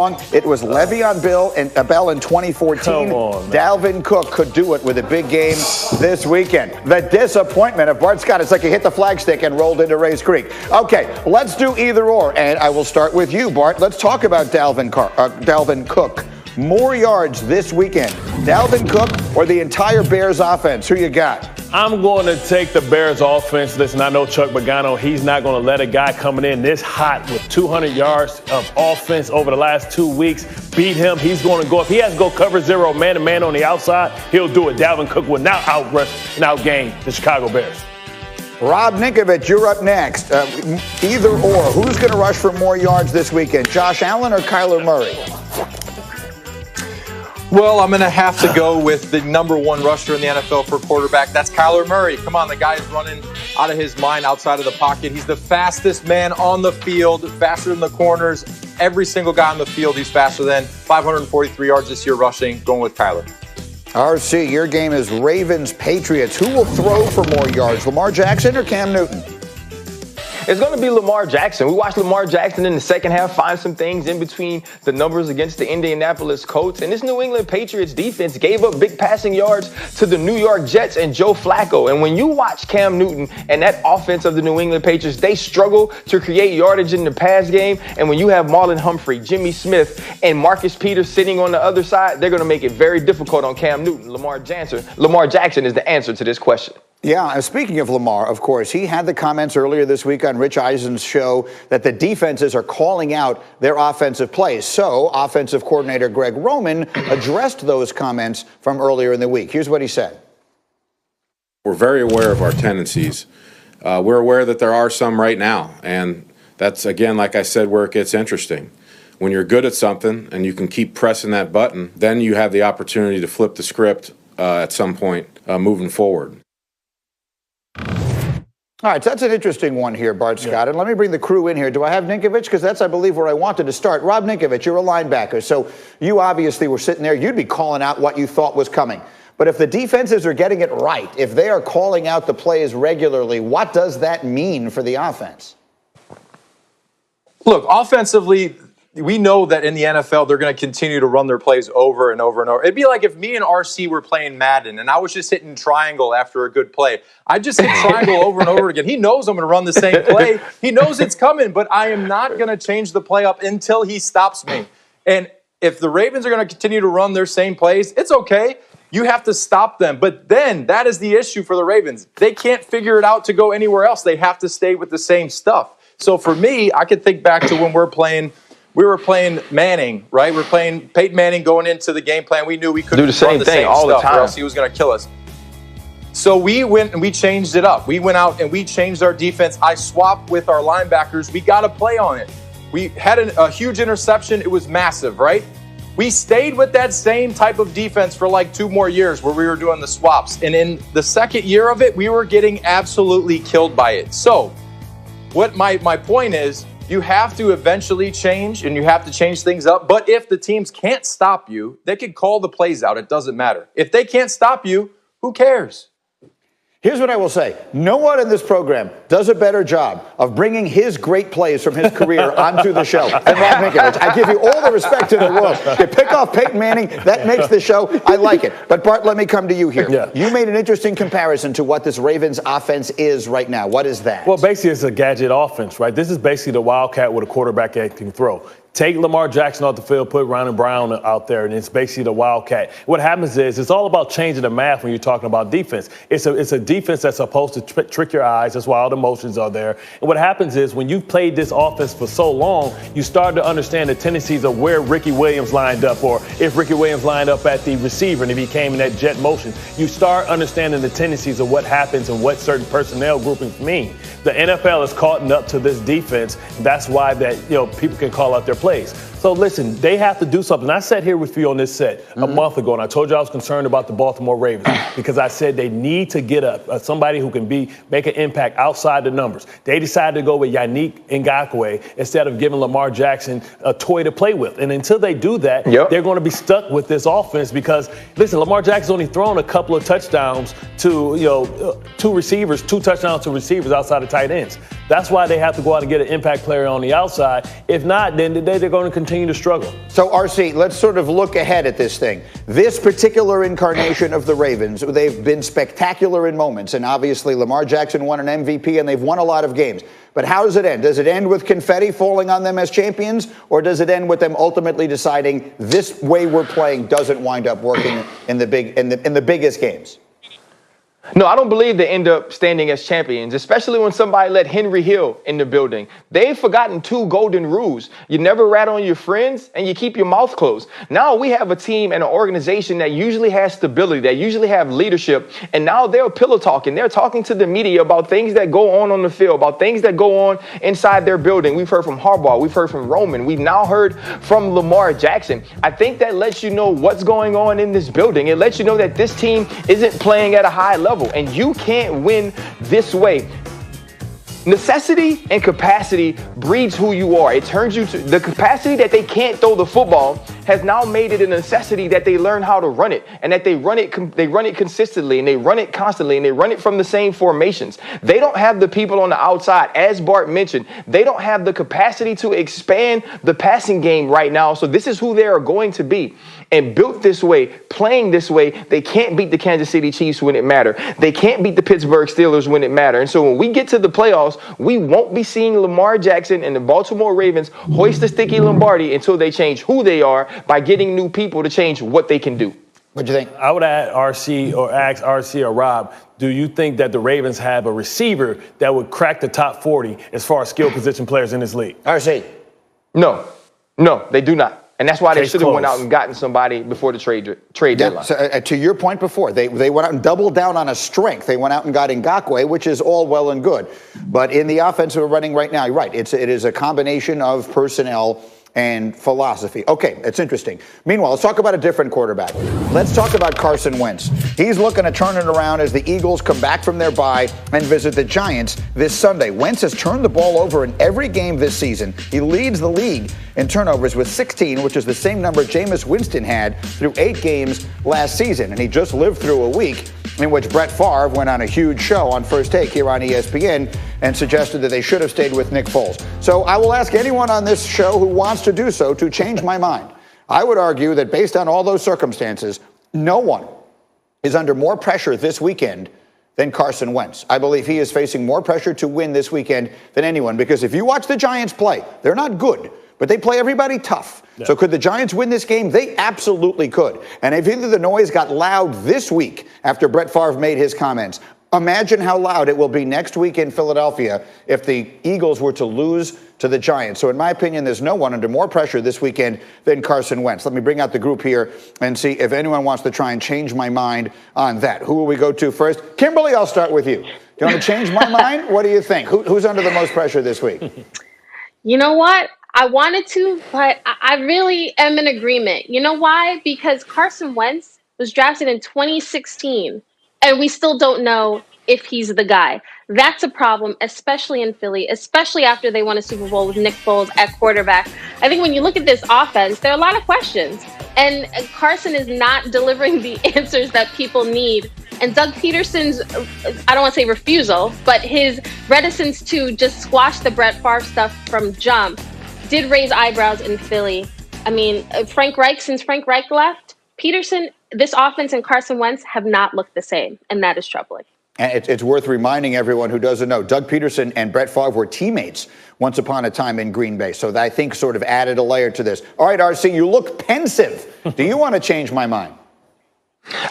It was Le'Veon Bell in 2014. Come on, man. Dalvin Cook could do it with a big game this weekend. The disappointment of Bart Scott. It's like he hit the flagstick and rolled into Race Creek. Okay, let's do either or. And I will start with you, Bart. Let's talk about Dalvin Cook. More yards this weekend. Dalvin Cook or the entire Bears offense? Who you got? I'm going to take the Bears offense. Listen, I know Chuck Pagano, he's not going to let a guy coming in this hot with 200 yards of offense over the last 2 weeks beat him. He's going to go. If he has to go cover zero man-to-man on the outside, he'll do it. Dalvin Cook will not outrush and outgain the Chicago Bears. Rob Ninkovich, you're up next. Either or. Who's going to rush for more yards this weekend? Josh Allen or Kyler Murray? Well, I'm going to have to go with the number one rusher in the NFL for quarterback. That's Kyler Murray. Come on, the guy is running out of his mind outside of the pocket. He's the fastest man on the field, faster than the corners. Every single guy on the field, he's faster than. 543 yards this year rushing, going with Kyler. RC, your game is Ravens-Patriots. Who will throw for more yards, Lamar Jackson or Cam Newton? It's going to be Lamar Jackson. We watched Lamar Jackson in the second half find some things in between the numbers against the Indianapolis Colts. And this New England Patriots defense gave up big passing yards to the New York Jets and Joe Flacco. And when you watch Cam Newton and that offense of the New England Patriots, they struggle to create yardage in the pass game. And when you have Marlon Humphrey, Jimmy Smith, and Marcus Peters sitting on the other side, they're going to make it very difficult on Cam Newton. Lamar Jackson is the answer to this question. Yeah, speaking of Lamar, of course, he had the comments earlier this week on Rich Eisen's show that the defenses are calling out their offensive plays. So, offensive coordinator Greg Roman addressed those comments from earlier in the week. Here's what he said. We're very aware of our tendencies. We're aware that there are some right now. And that's, again, like I said, where it gets interesting. When you're good at something and you can keep pressing that button, then you have the opportunity to flip the script at some point moving forward. All right, so that's an interesting one here, Bart Scott. And let me bring the crew in here. Do I have Ninkovich? Because that's, I believe, where I wanted to start. Rob Ninkovich, you're a linebacker, so you obviously were sitting there. You'd be calling out what you thought was coming. But if the defenses are getting it right, if they are calling out the plays regularly, what does that mean for the offense? Look, offensively, we know that in the NFL, they're going to continue to run their plays over and over and over. It'd be like if me and RC were playing Madden and I was just hitting triangle after a good play. I just hit triangle over and over again. He knows I'm going to run the same play. He knows it's coming, but I am not going to change the play up until he stops me. And if the Ravens are going to continue to run their same plays, it's okay. You have to stop them. But then that is the issue for the Ravens. They can't figure it out to go anywhere else. They have to stay with the same stuff. So for me, I could think back to when we were playing Manning, right? We're playing Peyton Manning going into the game plan. We knew we couldn't do the same thing all the time, or else he was going to kill us. So we went and we changed it up. We went out and we changed our defense. I swapped with our linebackers. We got a play on it. We had a huge interception. It was massive, right? We stayed with that same type of defense for like 2 more years where we were doing the swaps. And in the second year of it, we were getting absolutely killed by it. So what my point is, you have to eventually change and you have to change things up. But if the teams can't stop you, they can call the plays out. It doesn't matter. If they can't stop you, who cares? Here's what I will say. No one in this program does a better job of bringing his great plays from his career onto the show than Rob Ninkovich. I give you all the respect in the world. You pick off Peyton Manning, that makes the show. I like it. But, Bart, let me come to you here. Yeah. You made an interesting comparison to what this Ravens offense is right now. What is that? Well, basically, it's a gadget offense, right? This is basically the Wildcat with a quarterback that can throw. Take Lamar Jackson off the field, put Ronald Brown out there, and it's basically the Wildcat. What happens is it's all about changing the math when you're talking about defense. It's a defense that's supposed to trick your eyes. That's why all the motions are there. And what happens is when you've played this offense for so long, you start to understand the tendencies of where Ricky Williams lined up, or if Ricky Williams lined up at the receiver and if he came in that jet motion. You start understanding the tendencies of what happens and what certain personnel groupings mean. The NFL is caught up to this defense. That's why people can call out their plays. So listen, they have to do something. I sat here with you on this set a month ago, and I told you I was concerned about the Baltimore Ravens because I said they need to get somebody who can make an impact outside the numbers. They decided to go with Yannick Ngakoue instead of giving Lamar Jackson a toy to play with. And until they do that, they're going to be stuck with this offense because, listen, Lamar Jackson's only thrown a couple of touchdowns to, two touchdowns to receivers outside of tight ends. That's why they have to go out and get an impact player on the outside. If not, then they're going to continue to struggle. So, RC, let's sort of look ahead at this thing. This particular incarnation of the Ravens, they've been spectacular in moments, and obviously Lamar Jackson won an MVP, and they've won a lot of games. But how does it end? Does it end with confetti falling on them as champions, or does it end with them ultimately deciding this way we're playing doesn't wind up working in the biggest games? No, I don't believe they end up standing as champions, especially when somebody let Henry Hill in the building. They've forgotten 2 golden rules. You never rat on your friends and you keep your mouth closed. Now we have a team and an organization that usually has stability, that usually have leadership, and now they're pillow talking. They're talking to the media about things that go on the field, about things that go on inside their building. We've heard from Harbaugh. We've heard from Roman. We've now heard from Lamar Jackson. I think that lets you know what's going on in this building. It lets you know that this team isn't playing at a high level. And you can't win this way. Necessity and capacity breeds who you are. It turns you to the capacity that they can't throw the football has now made it a necessity that they learn how to run it, and that they run it consistently, and they run it constantly, and they run it from the same formations. They don't have the people on the outside, as Bart mentioned. They don't have the capacity to expand the passing game right now. So this is who they are going to be. And built this way, playing this way, they can't beat the Kansas City Chiefs when it matters. They can't beat the Pittsburgh Steelers when it matters. And so when we get to the playoffs, we won't be seeing Lamar Jackson and the Baltimore Ravens hoist the sticky Lombardi until they change who they are by getting new people to change what they can do. What do you think? I would ask RC or Rob, do you think that the Ravens have a receiver that would crack the top 40 as far as skill position players in this league? RC. No, they do not. And that's why they should have went out and gotten somebody before the trade deadline. So, to your point before, they went out and doubled down on a strength. They went out and got Ngakoue, which is all well and good. But in the offense we're running right now, you're right. It is a combination of personnel and philosophy. Okay, it's interesting. Meanwhile, let's talk about a different quarterback. Let's talk about Carson Wentz. He's looking to turn it around as the Eagles come back from their bye and visit the Giants this Sunday. Wentz has turned the ball over in every game this season. He leads the league in turnovers with 16, which is the same number Jameis Winston had through 8 games last season. And he just lived through a week in which Brett Favre went on a huge show on First Take here on ESPN and suggested that they should have stayed with Nick Foles. So I will ask anyone on this show who wants to do so to change my mind. I would argue that based on all those circumstances, no one is under more pressure this weekend than Carson Wentz. I believe he is facing more pressure to win this weekend than anyone, because if you watch the Giants play, they're not good, but they play everybody tough. Yeah. So could the Giants win this game? They absolutely could. And if either the noise got loud this week after Brett Favre made his comments, imagine how loud it will be next week in Philadelphia if the Eagles were to lose to the Giants. So in my opinion, there's no one under more pressure this weekend than Carson Wentz. Let me bring out the group here and see if anyone wants to try and change my mind on that. Who will we go to first? Kimberly, I'll start with you. Do you want to change my mind? What do you think? Who's under the most pressure this week? You know what? I wanted to, but I really am in agreement. You know why? Because Carson Wentz was drafted in 2016, and we still don't know if he's the guy. That's a problem, especially in Philly, especially after they won a Super Bowl with Nick Foles at quarterback. I think when you look at this offense, there are a lot of questions, and Carson is not delivering the answers that people need. And Doug Peterson's, I don't want to say refusal, but his reticence to just squash the Brett Favre stuff from jump did raise eyebrows in Philly. I mean, since Frank Reich left, Peterson, this offense and Carson Wentz have not looked the same, and that is troubling. And it's worth reminding everyone who doesn't know, Doug Peterson and Brett Favre were teammates once upon a time in Green Bay. So that I think sort of added a layer to this. All right, RC, you look pensive. Do you want to change my mind?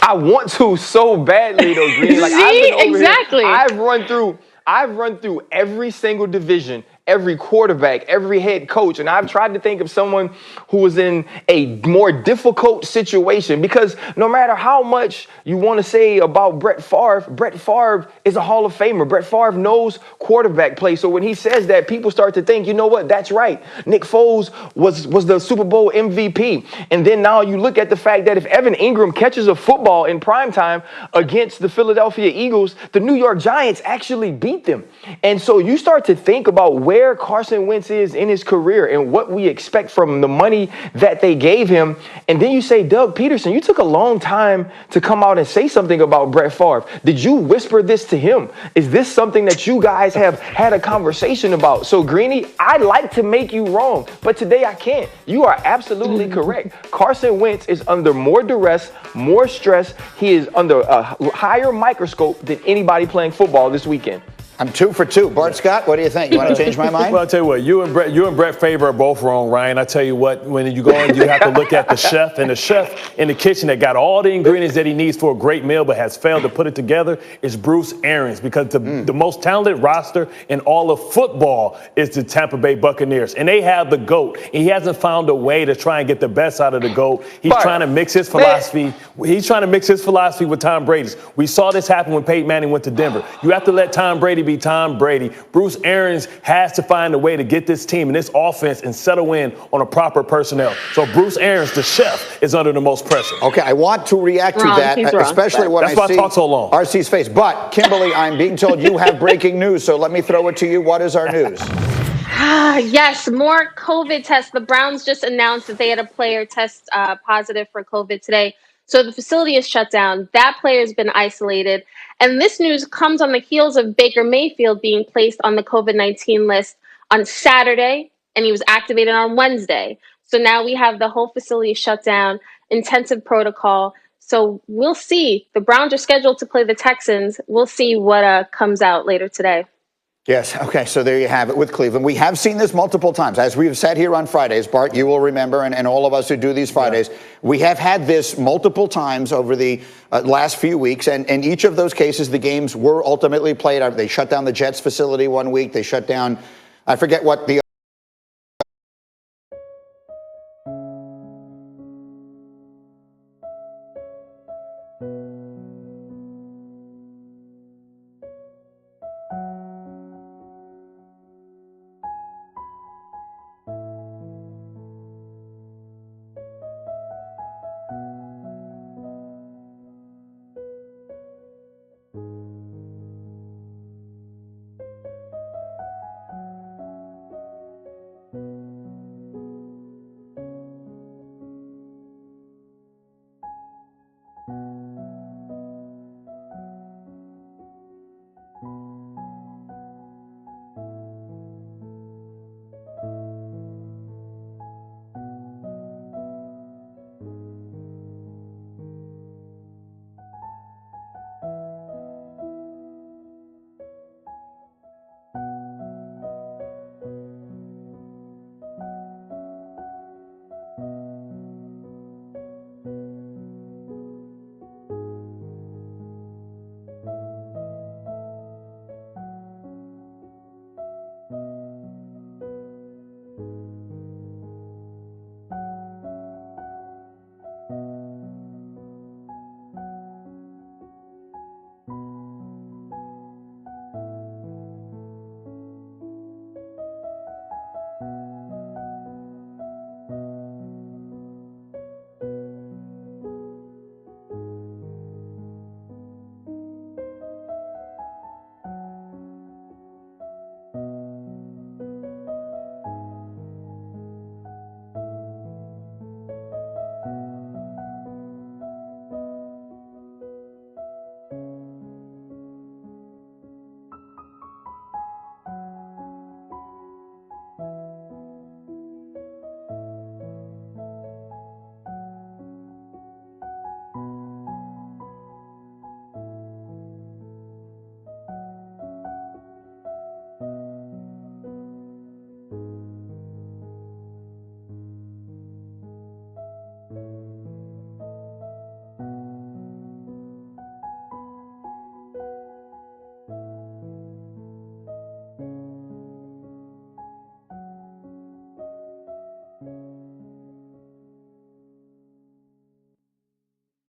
I want to so badly, though, Green. Like, See, exactly. I've run through every single division, every quarterback, every head coach, and I've tried to think of someone who was in a more difficult situation, because no matter how much you want to say about Brett Favre is a Hall of Famer. Brett Favre knows quarterback play. So when he says that, people start to think, you know what, that's right. Nick Foles was the Super Bowl MVP. And then now you look at the fact that if Evan Ingram catches a football in primetime against the Philadelphia Eagles, the New York Giants actually beat them. And so you start to think about where where Carson Wentz is in his career and what we expect from the money that they gave him. And then you say, Doug Peterson, you took a long time to come out and say something about Brett Favre. Did you whisper this to him? Is this something that you guys have had a conversation about? So, Greeny, I'd like to make you wrong, but today I can't. You are absolutely correct. Carson Wentz is under more duress, more stress. He is under a higher microscope than anybody playing football this weekend. I'm 2 for 2. Bart Scott, what do you think? You want to change my mind? Well, I'll tell you what, you and Brett Favre are both wrong, Ryan. I tell you what, when you go in, you have to look at the chef, and the chef in the kitchen that got all the ingredients that he needs for a great meal but has failed to put it together is Bruce Arians, because the most talented roster in all of football is the Tampa Bay Buccaneers, and they have the GOAT. And he hasn't found a way to try and get the best out of the GOAT. He's trying to mix his philosophy. He's trying to mix his philosophy with Tom Brady's. We saw this happen when Peyton Manning went to Denver. You have to let Tom Brady be Tom Brady. Bruce Arians has to find a way to get this team and this offense and settle in on a proper personnel. So Bruce Arians, the chef, is under the most pressure. Okay, I want to react to that, especially when I see that's why I talk so long. RC's face. But, Kimberly, I'm being told you have breaking news, so let me throw it to you. What is our news? Yes, more COVID tests. The Browns just announced that they had a player test positive for COVID today. So the facility is shut down. That player has been isolated. And this news comes on the heels of Baker Mayfield being placed on the COVID-19 list on Saturday, and he was activated on Wednesday. So now we have the whole facility shut down, intensive protocol. So we'll see. The Browns are scheduled to play the Texans. We'll see what comes out later today. Yes. Okay. So there you have it with Cleveland. We have seen this multiple times. As we've said here on Fridays, Bart, you will remember, and all of us who do these Fridays, we have had this multiple times over the last few weeks. And in each of those cases, the games were ultimately played. They shut down the Jets facility one week. They shut down, I forget what the